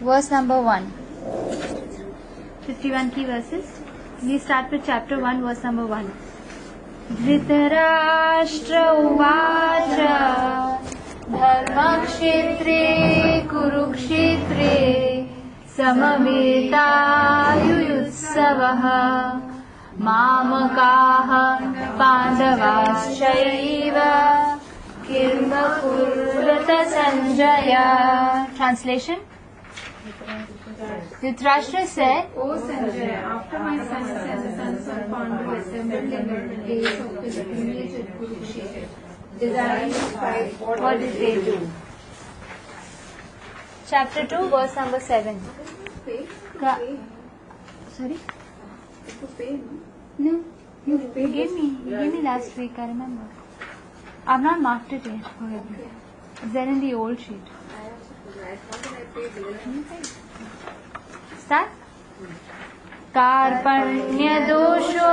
verse number 1. 51 key verses. We start with chapter 1, verse number 1. Dhritarashtra uvacha dharmakshetre kurukshetre samavetaayuyutsavah mamakaha pandavaschaiva kirma kurvata sanjaya. Translation. Dhritarashtra said, O Sanjaya, after my sons and the sons of Pandu assembled in the days of pilgrimage at Kurukshetra, desiring to fight, what did they do? Chapter 2, verse number 7. Sorry? No. You gave me last week, I remember. I've not marked it yet. It's there in the old sheet. Start. कार्पण्यदोषो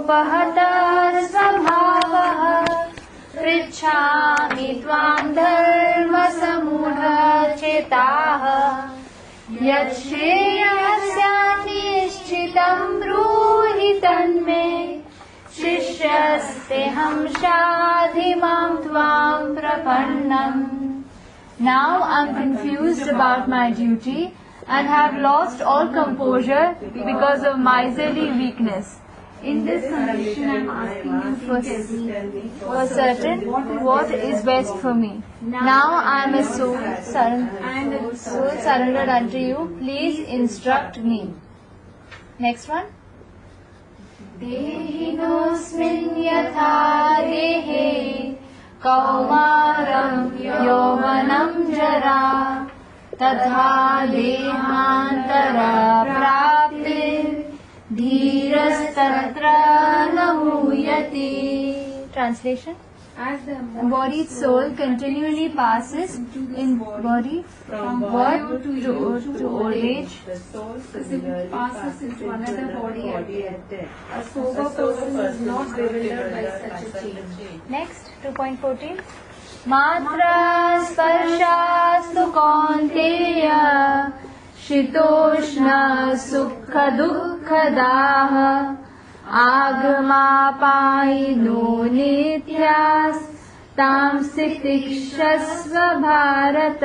बहतः स्वभावः पृच्छामि त्वां धर्मसमूढचेताः यच्छ्रेयस्यान्निश्चितं ब्रूहि तन्मे शिष्यस्तेऽहं शाधिमां त्वां प्रपन्नम्. Now I am confused about my duty and have lost all composure because of miserly weakness. In this condition, I am asking you For certain, what is best for me? Now I am a soul surrendered unto you. Please instruct me. Next one. Dehinosmin yatha dehe kaumaram yovanam jara तथा देहांतरा प्राप्तिर् धीरस्तत्र न मुह्यति. Translation. as the Embodied soul continually passes in body from birth to old age. the soul passes into another body at death. A sober person is not bewildered by such a change. Next, 2.14. मात्रा स्पर्शास्तु कौन्तेय शीतोष्ण सुख दुःखदाः आगमापायिनो नित्यास्तां तितिक्षस्व Bharat.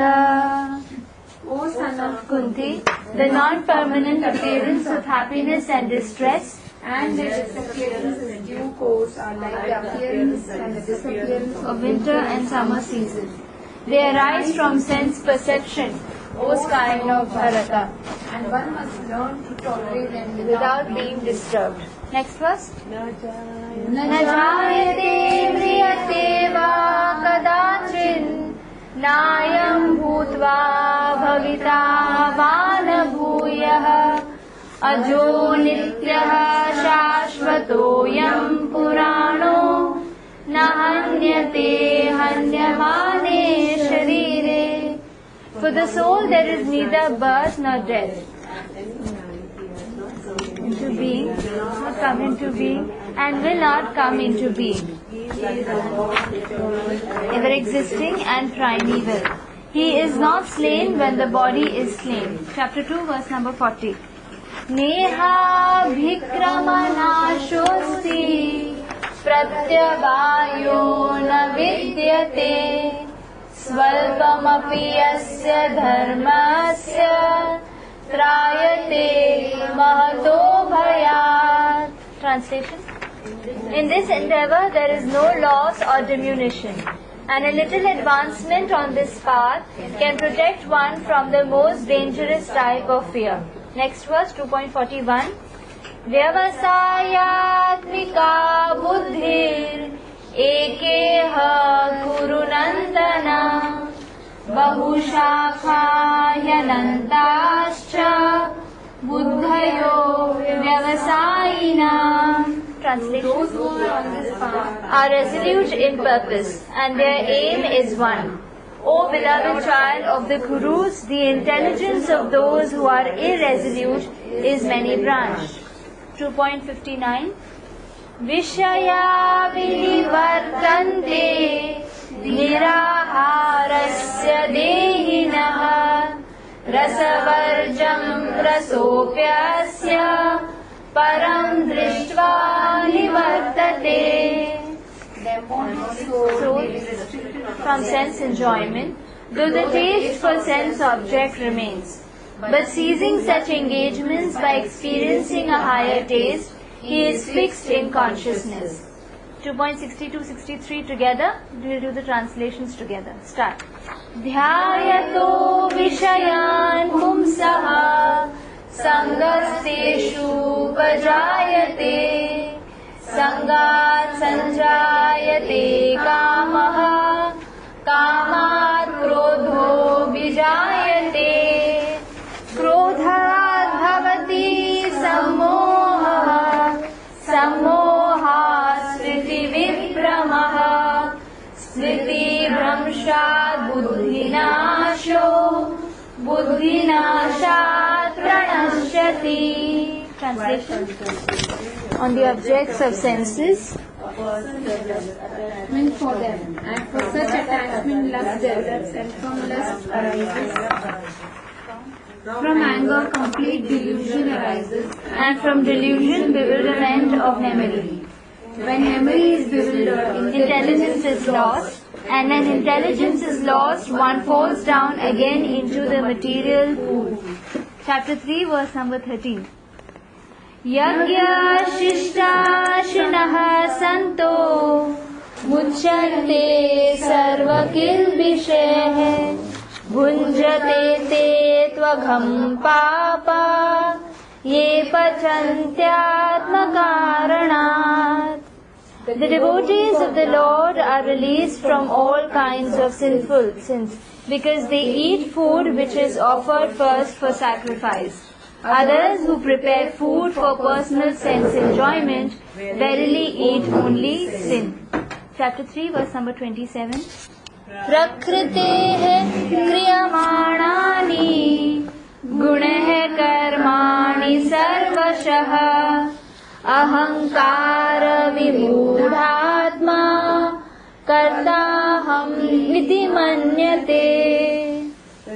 O son of Kunti, the non-permanent appearance of happiness and distress and their disappearance in due course are like the appearance and the disappearance of winter and summer season. They arise from sense perception, O sky of Bharata, and one must learn to tolerate them without being disturbed. Next verse. not न जायते म्रियते वा कदाचिन् नायं भूत्वा भविता वा न भूयः अजो नित्यः शाश्वतोऽयं पुराणो न हन्यते हन्यमाने शरीरे. For the soul there is neither birth nor death. Into being, not come into being, and will not come into being. Ever existing and primeval. He is not slain when the body is slain. Chapter 2, verse number 40. नेहाभिक्रमनाशोऽस्ति प्रत्यवायो न विद्यते स्वल्पमपि यस्य धर्मस्य त्रायते महतो भयात्. Translation. In this endeavor there is no loss or diminution, and a little advancement on this path can protect one from the most dangerous type of fear. Next verse, 2.41. व्यवसायात्मिका बुद्धिर् एकेह कुरु नन्दन बहुशाखा ह्यनन्ताश्च बुद्धयो व्यवसायिनाम्. Translation. those who are on this path Are resolute in purpose, and their aim is one. O beloved child of the Kurus, the intelligence of those who are irresolute is many-branched. 2.59. Vishaya vinivartante niraharasya dehinah रसवर्जं रसोऽप्यस्य परं दृष्ट्वा निवर्तते. From sense enjoyment, though the taste for sense object remains, but ceasing such engagements by experiencing a higher taste, he is fixed in consciousness. 2.62-63 together. We'll do the translations together. Start. Dhyayato vishayan pumsaha sangaseshu pajayate sangat sanjayate kamaha kamat krodho bijayate krodhat bhavati sammoha sammoha smriti vibhramaha smriti भ्रंशात् बुद्धिनाशो बुद्धिनाशात् प्रणश्यति. Translation. On the objects of senses. Attachment for them, and for such attachment lust develops, and from lust arises. From anger complete delusion arises, And from delusion bewilderment of memory. when memory is bewildered, Intelligence is lost. And when intelligence is lost, one falls down again into the material pool. Chapter 3, verse number 13. Yagya shishtashinah santo muchyante sarvakilbisheh bhunjate te tvagham papa ye pachantyatmakaranat. The devotees of the Lord are released from all kinds of sinful sins because they eat food which is offered first for sacrifice. Others who prepare food for personal sense enjoyment verily eat only sin. Chapter 3, verse number 27. Prakriteः क्रियमाणानि गुणः कर्माणि सर्वशः अहंकार विमूढात्मा कर्ताहम् इति मन्यते.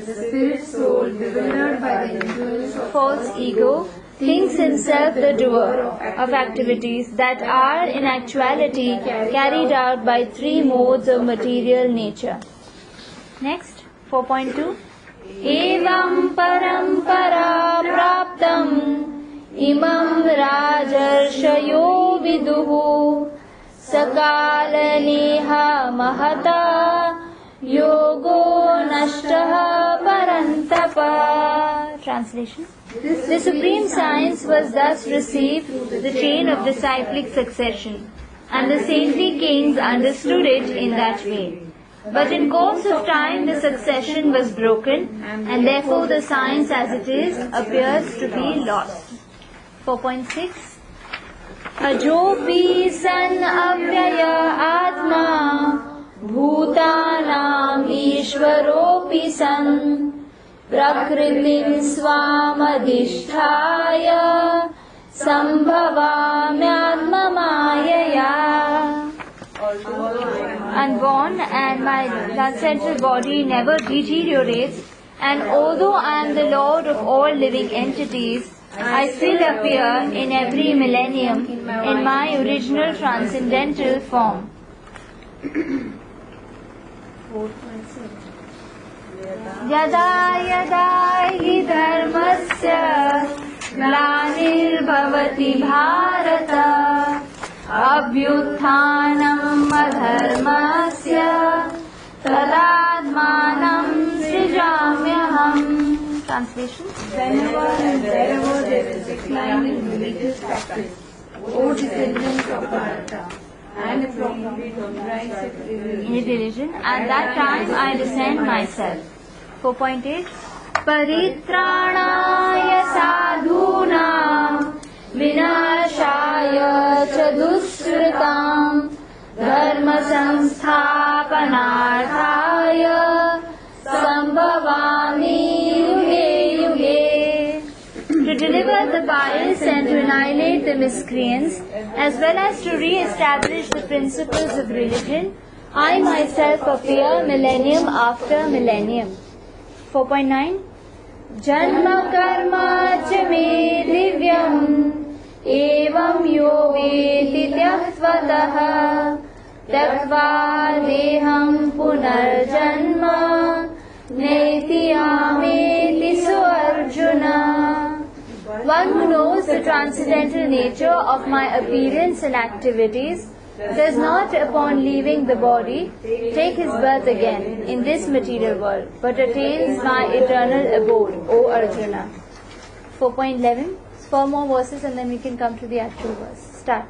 the spirit soul, bewildered by the influence of False ego thinks himself the doer of activities that are in actuality carried out by three modes of material nature. Next, 4.2. Evam parampara praptam imam rajarshayo viduhu sakalaneha mahata yogo nashtaha parantapa. Translation. The supreme science was thus received through the chain of disciplic succession, and the saintly kings understood it in that way. But in course of time the succession was broken, and therefore the science as it is appears to be lost. 4.6. Ajopi san avyaya atma bhutanam ishvaropi san prakritim swamadhisthaya sambhavamyatma mayaya. Unborn, and my non-central body never deteriorates, and although I am the Lord of all living entities, I still appear in every millennium in my original transcendental form. 4.7. Yada yada hi dharmasya glanirvavati bharata abhyuthanam adharmasya tadadmanam srijamyaham. Translation. Whenever and wherever there is decline in religious practice, O descendants of Bharata, and from rise of religion, at that time I descend myself. 4.8. Paritranaya sadhunam vinashaya cha duskritam dharma samsthapanarthaya sambhavami yuge yuge. To deliver the pious and to annihilate the miscreants, as well as to re-establish the principles of religion, I myself appear millennium after millennium. 4.9. जन्म कर्म च मे दिव्यम् एवं यो वेति त्यक्त्वतः त्यक्त्वा देहं पुनर्जन्म नेति आमेति सो Arjun. One who knows the transcendental nature of my appearance and activities does not, upon leaving the body, take his birth again in this material world, but attains my eternal abode, O Arjuna. 4.11. 4 more verses and then we can come to the actual verse. Start.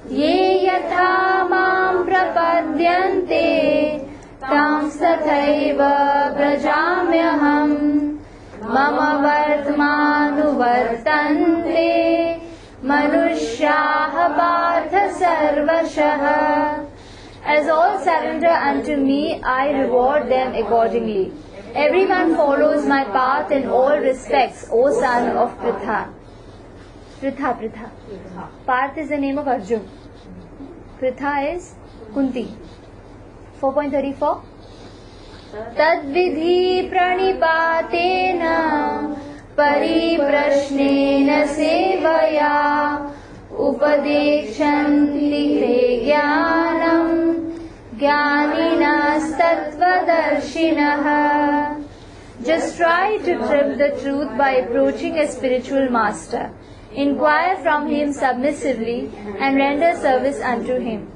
Ye yatha mam prapadyante tam tathaiva brajamyaham mama vartmanu vartante manushyaha partha sarvashah. As all surrender unto me, I reward them accordingly. Everyone follows my path in all respects, O son of Pritha. Pritha. Parth is the name of Arjun. Pritha is Kunti. 4.34. Tadvidhi pranipatena परिप्रश्नेन सेवया उपदेक्षन्ति ते ज्ञानम् ज्ञानिनस्तत्त्वदर्शिनः. Just try to trip the truth by approaching a spiritual master. Inquire from him submissively and render service unto him.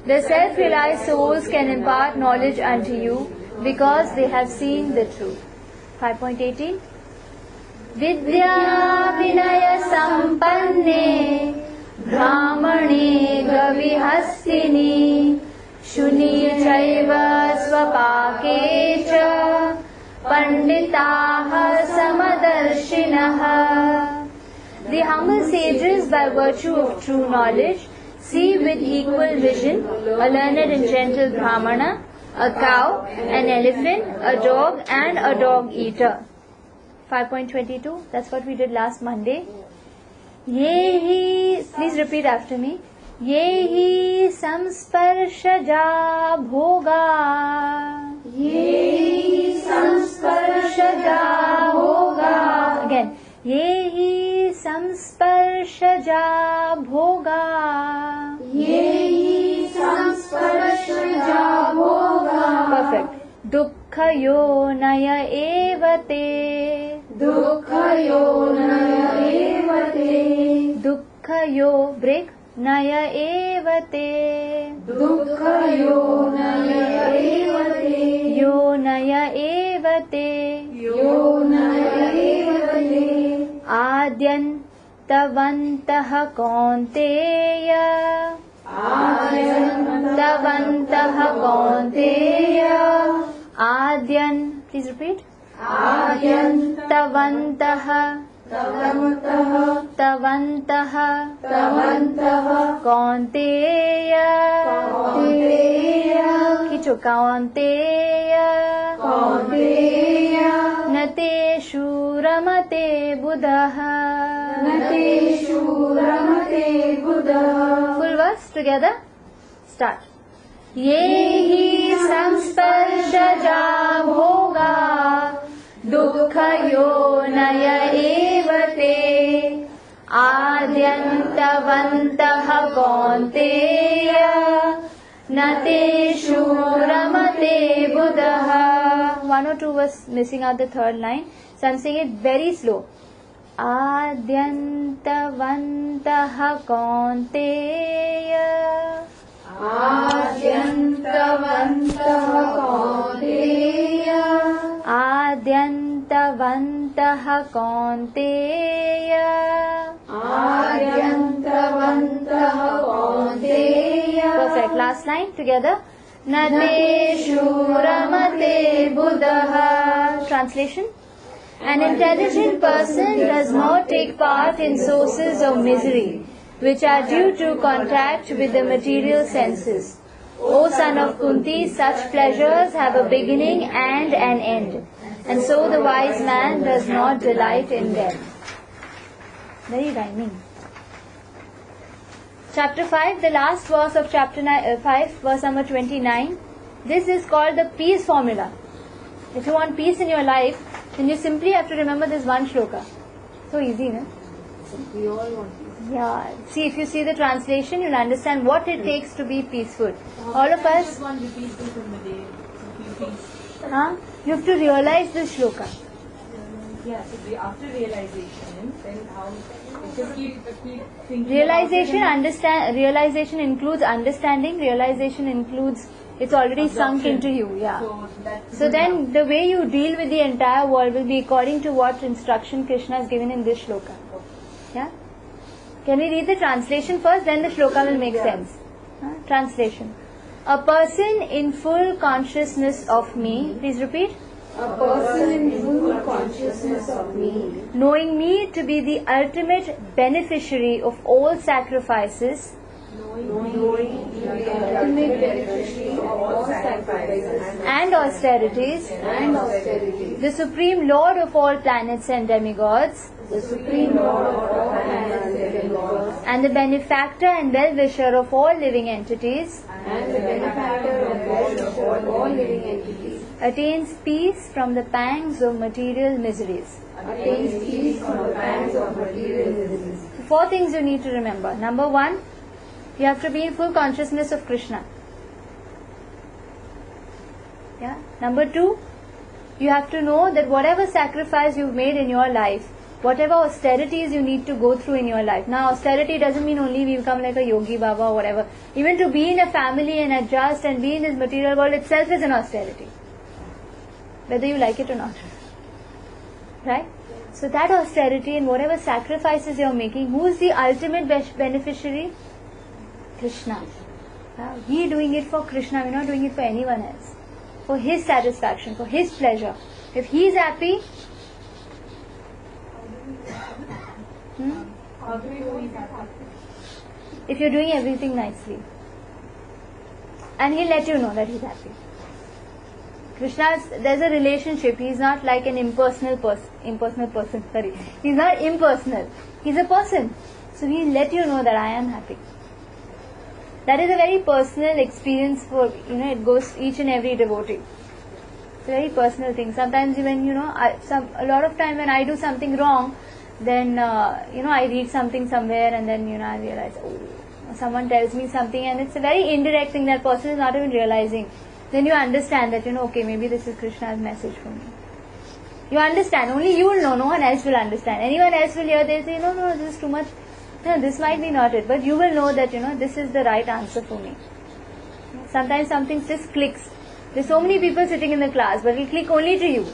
The self-realized souls can impart knowledge unto you because they have seen the truth. 5.18. विद्या विनय संपन्ने ब्राह्मणे गविहस्तिनि शुनि चैव स्वपाके च पंडिताः समदर्शिनः. The humble sages, by virtue of true knowledge, see with equal vision a learned and gentle brahmana, a cow, an elephant, a dog and a dog eater. 5.22, that's what we did last Monday. Yehi, please repeat after me. Yehi samsparshaja bhoga. Yehi samsparshaja bhoga. Again. Yehi samsparshaja bhoga. Yehi samsparshaja bhoga. Perfect. Dukkhayo naya evate. Dukkhayo naya evate. Dukkhayo, break. Naya evate. Dukkhayo naya evate. Yo naya evate. Yo naya evate. Adyantavantah kaunteya. Adyantavantah kaunteya. Adyan, please repeat. Adyantavantah Tavantah Kaunteya. Kicho Kaunteya. Nateshu Ramate Buddha. Full verse together. Start. Yehi samsparshaja bhoga dukkhayo naya evate. Adyantavantah kaunteya nateshu ramate buddha. 1 or 2 was missing out the third line, so I'm saying it very slow. Adyantavantah kaunteya. Adyantavantah kaunteya. Adyantavantah kaunteya. Adyantavantah kaunteya. Perfect. Last line together. Nateshu ramate buddha. Translation. An intelligent person does not take part in sources of misery which are due to contact with the material senses. O son of Kunti, such pleasures have a beginning and an end, and so the wise man does not delight in them. Very rhyming. Chapter 5, the last verse of chapter 5, verse number 29. This is called the peace formula. If you want peace in your life, Then you simply have to remember this one shloka. So easy, no? We all want peace. Yeah. See, if you see the translation, you'll understand what it takes to be peaceful. All of us. Just one repeat this in the day. So feel peace. Huh? You have to realize this shloka. Yeah, so after realization, then how? Just keep thinking. Realization includes understanding. Realization includes it's already sunk into you. Yeah. So then the way you deal with the entire world will be according to what instruction Krishna has given in this shloka. Yeah. Can we read the translation first? Then the shloka will make sense. Translation. A person in full consciousness of me. Please repeat. A person in full consciousness of me, Knowing me to be the ultimate beneficiary of all sacrifices, knowing the ultimate beneficiary of all sacrifices and austerities, and austerities, the supreme lord of all planets and demigods, the supreme Lord of all planets and demigods, and the benefactor and well-wisher of all living entities, and the benefactor and well of all living entities, attains peace from the pangs of material miseries. attains peace from the pangs of material miseries. Four things you need to remember. Number one, you have to be in full consciousness of Krishna. Yeah. Number two, you have to know that whatever sacrifice you've made in your life, whatever austerities you need to go through in your life. Now, austerity doesn't mean only we become like a yogi baba or whatever. Even to be in a family and adjust and be in this material world itself is an austerity, whether you like it or not. Right? So that austerity and whatever sacrifices you're making, who is the ultimate beneficiary? Krishna. We doing it for Krishna, we're not doing it for anyone else. For His satisfaction, for His pleasure. If He is happy, if you're doing everything nicely, and He'll let you know that He's happy. There's a relationship. He's not like an impersonal person. Sorry, He's not impersonal. He's a person. So He'll let you know that I am happy. That is a very personal experience for, it goes each and every devotee. It's a very personal thing. Sometimes even, a lot of time when I do something wrong, then, I read something somewhere and then, I realize, someone tells me something and it's a very indirect thing that person is not even realizing. Then you understand that, okay, maybe this is Krishna's message for me. You understand. Only you will know. No one else will understand. Anyone else will hear, they'll say, no, this is too much. No, this might be not it. But you will know that, this is the right answer for me. Sometimes something just clicks. There's so many people sitting in the class, but it will click only to you.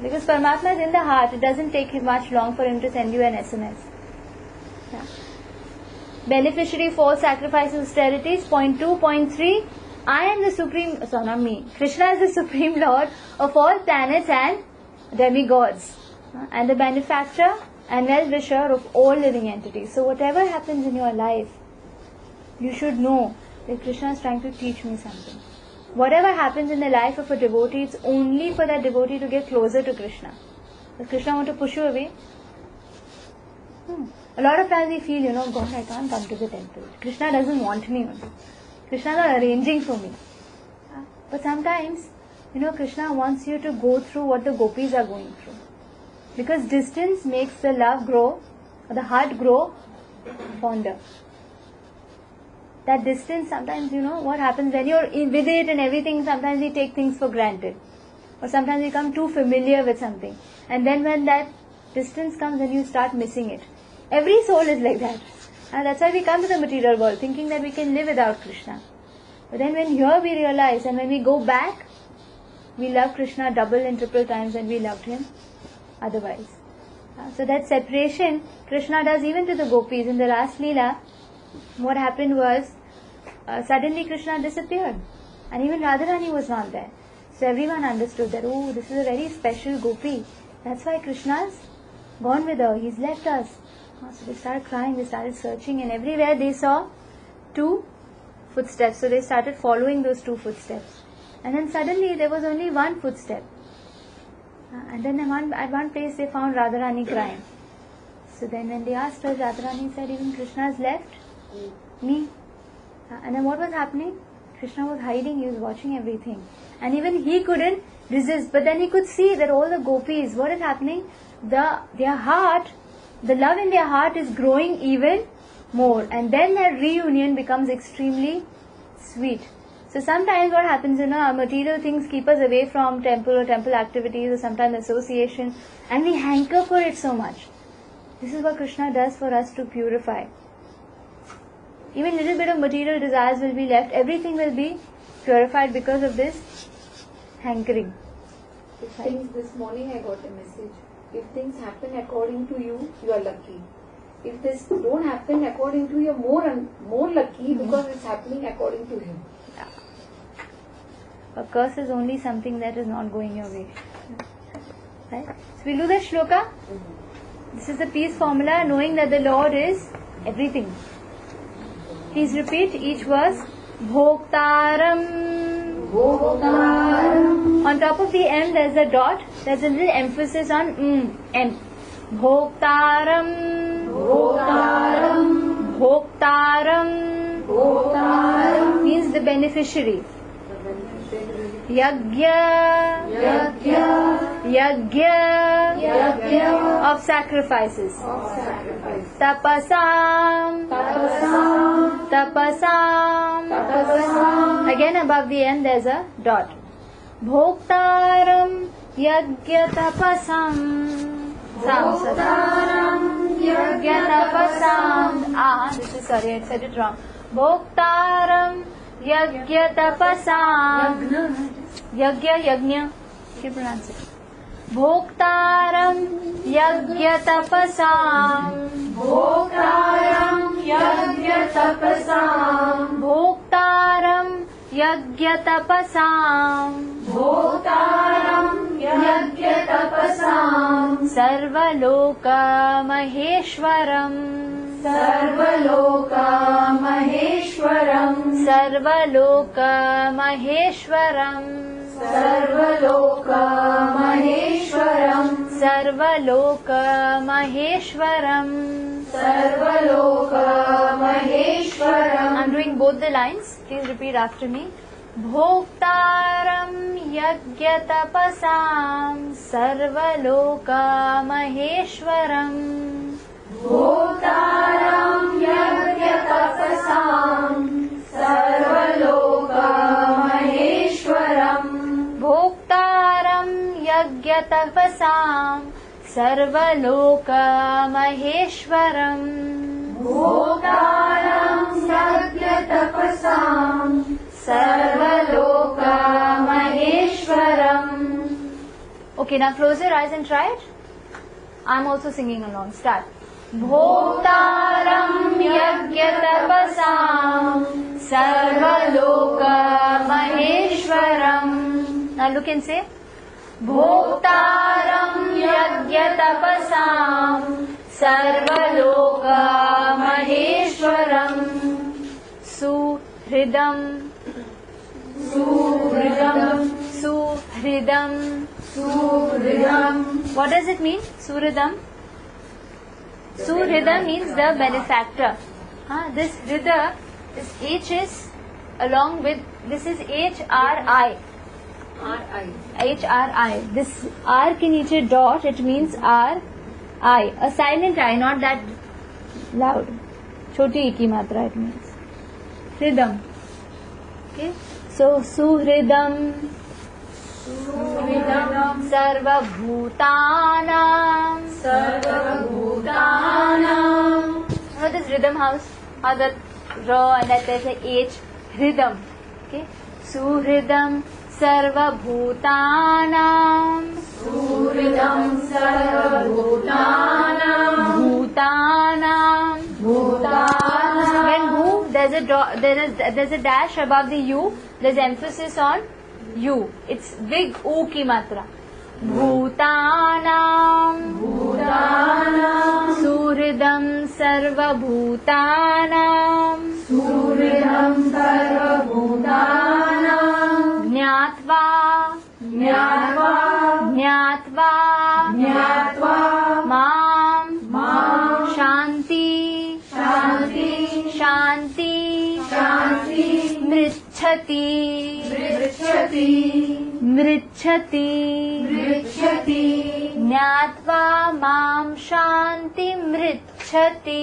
Because Paramatma is in the heart. It doesn't take much long for Him to send you an SMS. Yeah. Beneficiary of all sacrifices, austerities. Point 2. Point 3. I am the supreme, not me. Krishna is the supreme Lord of all planets and demigods. And the benefactor and well-wisher of all living entities. So whatever happens in your life, you should know that Krishna is trying to teach me something. Whatever happens in the life of a devotee, it's only for that devotee to get closer to Krishna. Does Krishna want to push you away? A lot of times we feel, God, I can't come to the temple. Krishna doesn't want me only. Krishna is not arranging for me. But sometimes, Krishna wants you to go through what the gopis are going through. Because distance makes the love grow, or the heart grow fonder. That distance, sometimes, what happens when you're with it and everything, sometimes we take things for granted. Or sometimes we become too familiar with something. And then when that distance comes, then you start missing it. Every soul is like that. And that's why we come to the material world, thinking that we can live without Krishna. But then when here we realize, and when we go back, we love Krishna double and triple times than we loved Him otherwise. So that separation, Krishna does even to the gopis. In the last Leela, what happened was, suddenly Krishna disappeared. And even Radharani was not there. So everyone understood that, this is a very special gopi. That's why Krishna's gone with her. He's left us. So they started crying, they started searching, and everywhere they saw 2 footsteps. So they started following those 2 footsteps. And then suddenly there was only 1 footstep. And then at one place they found Radharani crying. So then when they asked her, Radharani said, even Krishna has left me. And then what was happening? Krishna was hiding, he was watching everything. And even he couldn't resist. But then he could see that all the gopis, what is happening? Their heart, the love in their heart is growing even more, and then their reunion becomes extremely sweet. So sometimes what happens, material things keep us away from temple or temple activities, or sometimes association, and we hanker for it so much. This is what Krishna does for us to purify. Even little bit of material desires will be left. Everything will be purified because of this hankering. This morning I got a message. If things happen according to you, you are lucky. If this don't happen according to you, you're more lucky because it's happening according to him. A curse is only something that is not going your way. Right? So we'll do the shloka. This is the peace formula, knowing that the Lord is everything. Please repeat each verse. Bhoktaram. Bhoktaram. On top of the M there's a dot. There's a little emphasis on M. Bhoktaram. Bhoktaram. Bhoktaram. Bhoktaram means the beneficiary. Yajna. Yajna of sacrifices. Tapasam. Again above the end there's a dot. Bhoktaram yajna tapasam. Bhoktaram yajna tapasam. This is sorry, I said it wrong. Bhoktaram yajna tapasam. Yajna. You pronounce it. Bhoktaram yajna tapasam. Bhoktaram yajna tapasam. Bhoktaram yajna tapasam. Bhoktaram yajna tapasam. Sarvaloka maheshwaram. Sarvaloka maheshwaram. Sarvaloka maheshwaram. Sarvaloka maheshwaram. Sarvaloka maheshwaram. Sarvaloka maheshwaram. I'm doing both the lines. Please repeat after me. Bhoktaram yajna tapasam. Sarvaloka maheshwaram. Bhoktaram yajna tapasam. Sarvaloka maheshwaram. Bhoktaram yajna tapasam. Sarvaloka maheshwaram. Bhoktaram yajna tapasam. Sarvaloka maheshwaram. Okay, now close your eyes and try it. I'm also singing along. Start. Bhoktaram yajna tapasam. Sarvaloka maheshwaram. Now look and say. Bhoktaram yajna tapasam. Sarvaloka maheshwaram. Suhridam. Suhridam. Suhridam. Suhridam. What does it mean? Suhridam. Suhridam means the benefactor. This Hrida, this H is along with, this is HRI. HRI. This R ke niche dot, it means RI. A silent I, not that loud. Choti iki matra it means. Hridam. Okay. So Suhridam. Sarva Bhutanam. Sarva Bhutanam. What is rhythm house? How that raw and that there's a H. Rhythm. Okay. Suhridam Sarva Bhutanam. Suhridam Sarva Bhutanam. Bhutanam. Bhutanam. When Bhu, there's a dash above the U. There's emphasis on U. It's big U ki matra. Bhutanam. Bhutanam. Suhridam Sarva Bhutanam. Suhridam Sarva Bhutanam. Jnatva. Jnatva. Jnatva. Jnatva. Mam. Mam. Shanti. Shanti. Shanti. Shanti. Mrichati. Mrichati. Mrichati. मृच्छति ज्ञात्वा मां शान्तिमृच्छति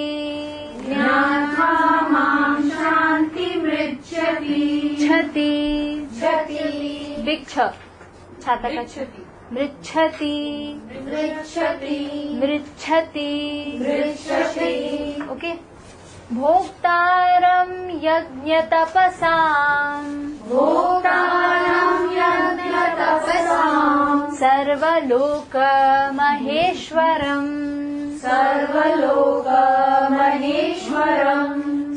छति big छ छाता का छ मृच्छति okay भोक्तारं यज्ञतपसाम् सर्वलोकमहेश्वरम्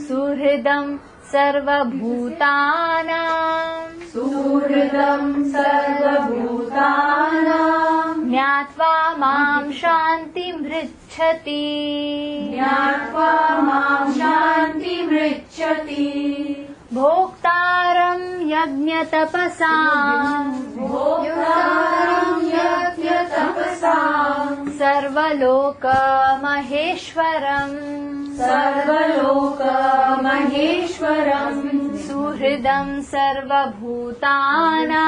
सुहृदं सर्वभूतानां ज्ञात्वा मां शान्तिमृच्छति भोक्तारं यज्ञतपसाम् सर्वलोकमहेश्वरम् सुहृदं सर्वभूतानां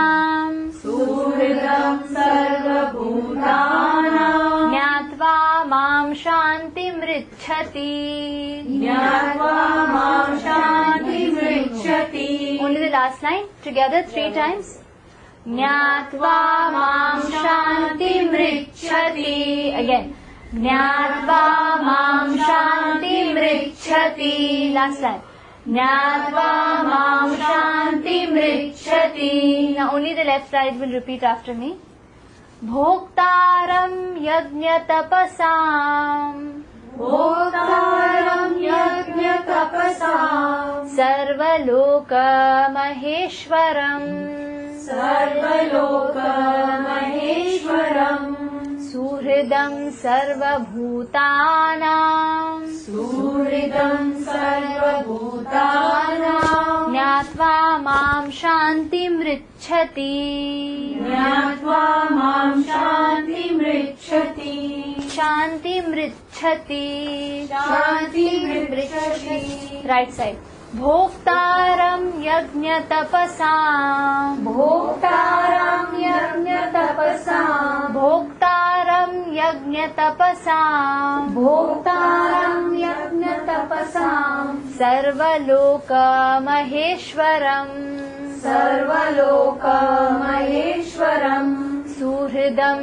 ज्ञात्वा मां शान्तिमृच्छति Only the last line together 3 times. ज्ञात्वा मां शान्तिमृच्छति. Again. ज्ञात्वा मां शान्तिमृच्छति. Last line. ज्ञात्वा मां शान्तिमृच्छति. Now only the left side will repeat after me. भोक्तारं यज्ञतपसाम् सर्वलोकमहेश्वरम् सुहृदं सर्वभूतानां ज्ञात्वा मां शान्तिमृच्छति. शान्तिमृच्छति. Right side. भोक्तारं यज्ञतपसाम् भोक्तारं यज्ञतपसाम् सर्वलोकमहेश्वरम् सुहृदं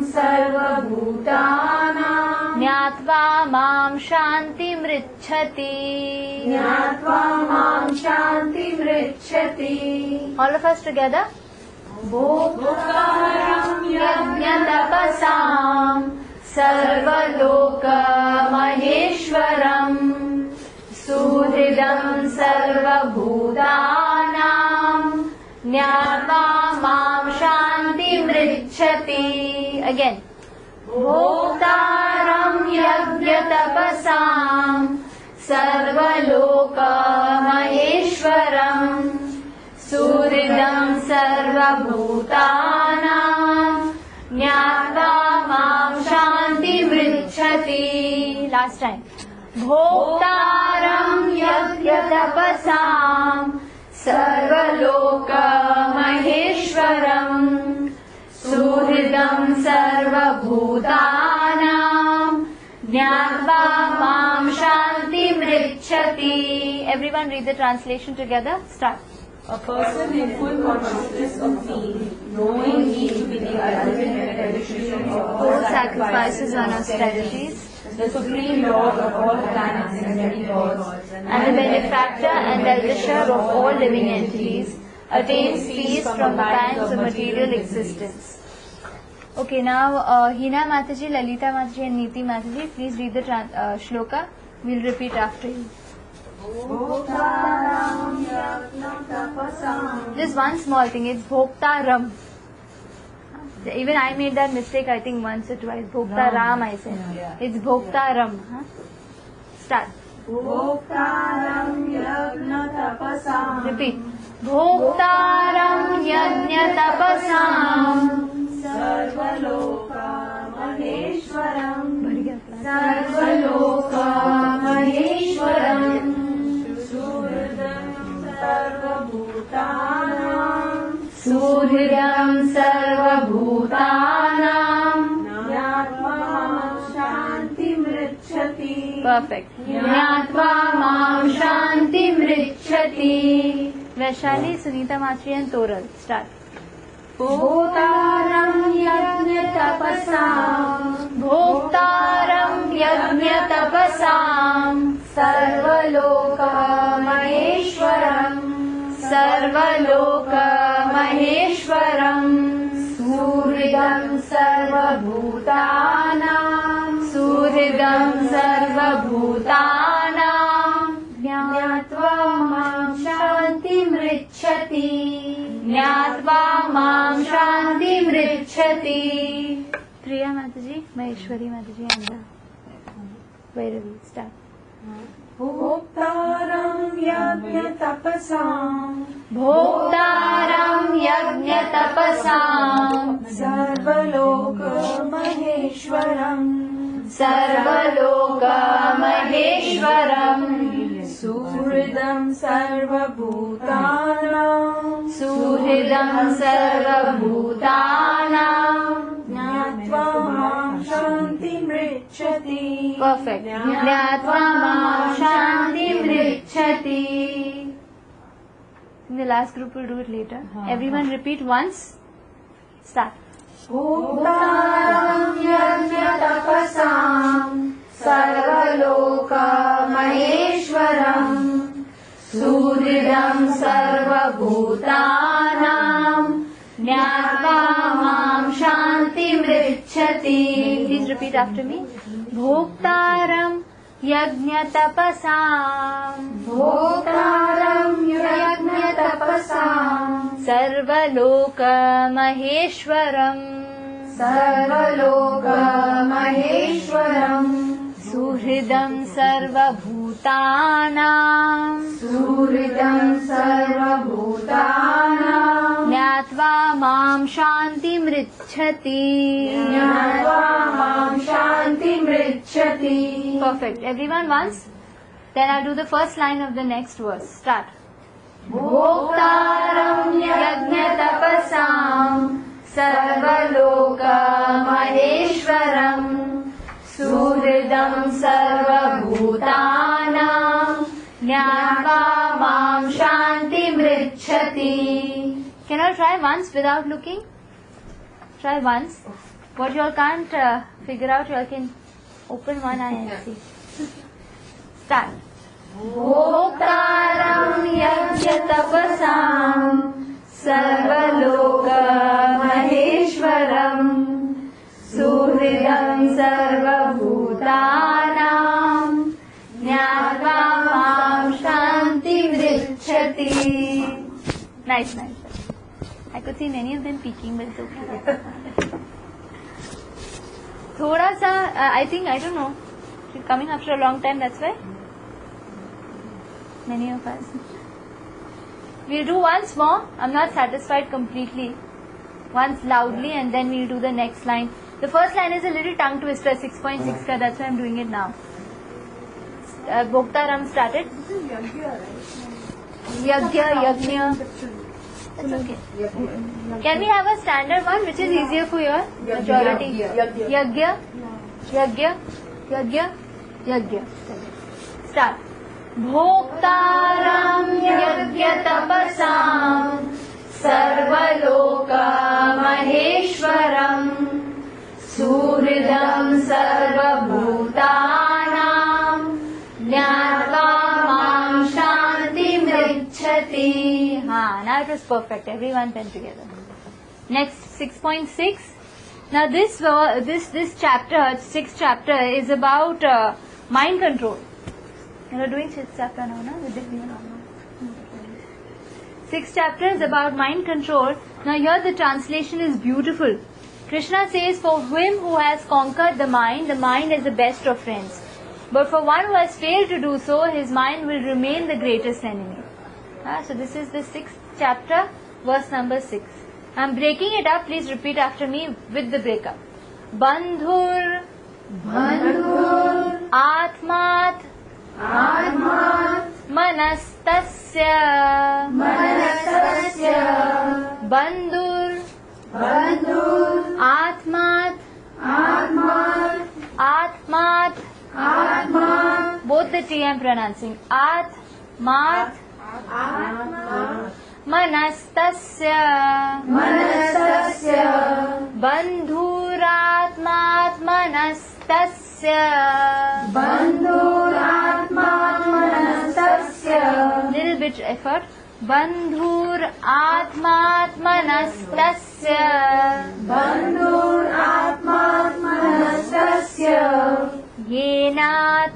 सर्वभूतानां ज्ञात्वा मां शान्तिमृच्छति. All of us together. भोक्तारं यज्ञतपसाम् सर्वलोकमहेश्वरम् सुहृदं सर्वभूतानां ज्ञात्वा मां शान्तिमृच्छति. Again. भोक्तारं यज्ञतपसाम् सर्वलोकमहेश्वरम् सुहृदं सर्वभूतानां ज्ञात्वा मां शान्तिमृच्छति. Last time. भोक्तारं यज्ञतपसाम् सर्वलोकमहेश्वरम् सुहृदं सर्वभूतानां ज्ञात्वा मां शान्तिमृच्छति. Everyone read the translation together. Start. A person in full consciousness of me, knowing me to be the ultimate beneficiary of all Sacrifices on austerities, the supreme lord of all planets and demigods, and the benefactor and elvisher of all living entities, attains peace from the pangs of material existence. Okay, now Hina Mataji, Lalita Mataji and Niti Mataji, please read the shloka. We'll repeat after you. Just one small thing, it's Bhoktaram. Even I made that mistake, I think once or twice. Bhoktaram I said. It's Bhoktaram. Huh? Start. Repeat. Bhoktaram yajna tapasam Sarvaloka Maheshwaram Perfect. Jnatva mam shantimrichati. Vaishali, Sunita Machri and Toral. Start. Bhotaram yajna tapasam. Bhoktaram yajna tapasam. Sarvaloka maheshwaram. Sarvaloka maheshwaram. Suhridam sarvabhutanam. Suhridam sarvabhutanam. Jnatva mam shantimrichati. Jnatva mam shantimrichati. Priya Mataji, Maheshwari Mataji and Vairavi. Start. Bhoktaram yajna tapasam. Bhoktaram yajna tapasam. Sarvaloka maheshwaram. Sarvaloka maheshwaram. Suhridam sarvabhutanam. Suhridam sarvabhutanam. Jnatva mam shantimrichati. Perfect. Jnatva mam shantimrichati. The last group will do it later. Everyone repeat once. Start. Bhoktaram yajna tapasam. Sarvaloka maheshwaram. Suhridam sarvabhutanam. Jnatva mam shantimrichati. Please repeat after me. Bhoktaram yajna tapasam. Bhoktaram yajna tapasam. Sarvaloka maheshwaram. Sarvaloka maheshwaram. Suhridam sarvabhutanam. Suhridam sarvabhutanam. Jnatva mam shantimrichati. Jnatva mam shantimrichati. Perfect. Everyone once. Then I'll do the first line of the next verse. Start. Bhoktaram yajna tapasam. Sarvaloka maheshwaram. Suhridam sarvabhutanam. Jnatva mam shantimrichati. Can you try once without looking? Try once. What you all can't figure out, you all can open one eye and see. Start. Bhoktaram yajna tapasam. Sarvaloka maheshwaram. Suhridam sarvabhutanam. Jnatva mam shantimrichati. Nice, nice. I could see many of them peeking, but it's okay. Thoda sa, I think, I don't know. She's coming after a long time, that's why. Many of us. We'll do once more. I'm not satisfied completely. Once loudly, and then we'll do the next line. The first line is a little tongue twister, 6.6 ka, that's why I'm doing it now. Bhoktaram started. Yajna. That's okay. Can we have a standard one which is easier for your majority? Yajna. Start. Bhoktaram yajna tapasam. Sarvaloka maheshwaram. Suhridam sarvabhutanam. Jnatva mam shantimrichati. Now it was perfect. Everyone pen together. Next, 6.6. Now this chapter, sixth chapter, is about mind control. You are doing sixth chapter now, no? Sixth chapter is about mind control. Now here the translation is beautiful. Krishna says, for him who has conquered the mind is the best of friends. But for one who has failed to do so, his mind will remain the greatest enemy. So this is the sixth chapter, verse number 6. I'm breaking it up. Please repeat after me with the breakup. Bandhur, Atmat, Manastasya, Bandhur, Atmat, the T I'm pronouncing. Atmat manastasya bandhuratmat manastasya little bit effort. Bandhur atmat manastasya yenat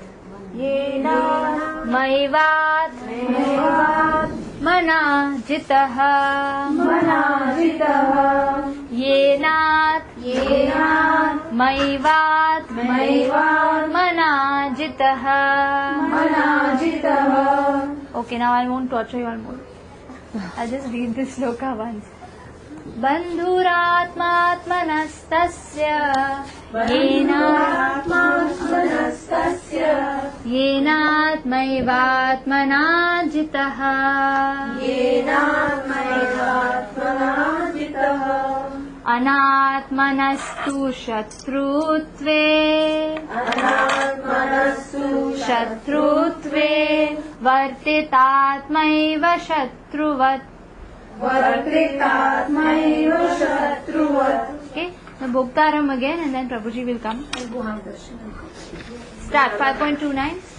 maivat manajitah yenat maivat manajitah. Okay, now I won't torture you all more. I'll just read this sloka once. Bandhuratmatmanastasya yenat maivatmanajitah anatmanastu shatrutve vartitatmaiva shatruvat. Okay, the Bhoktaram again and then Prabhuji will come. Start 5.29.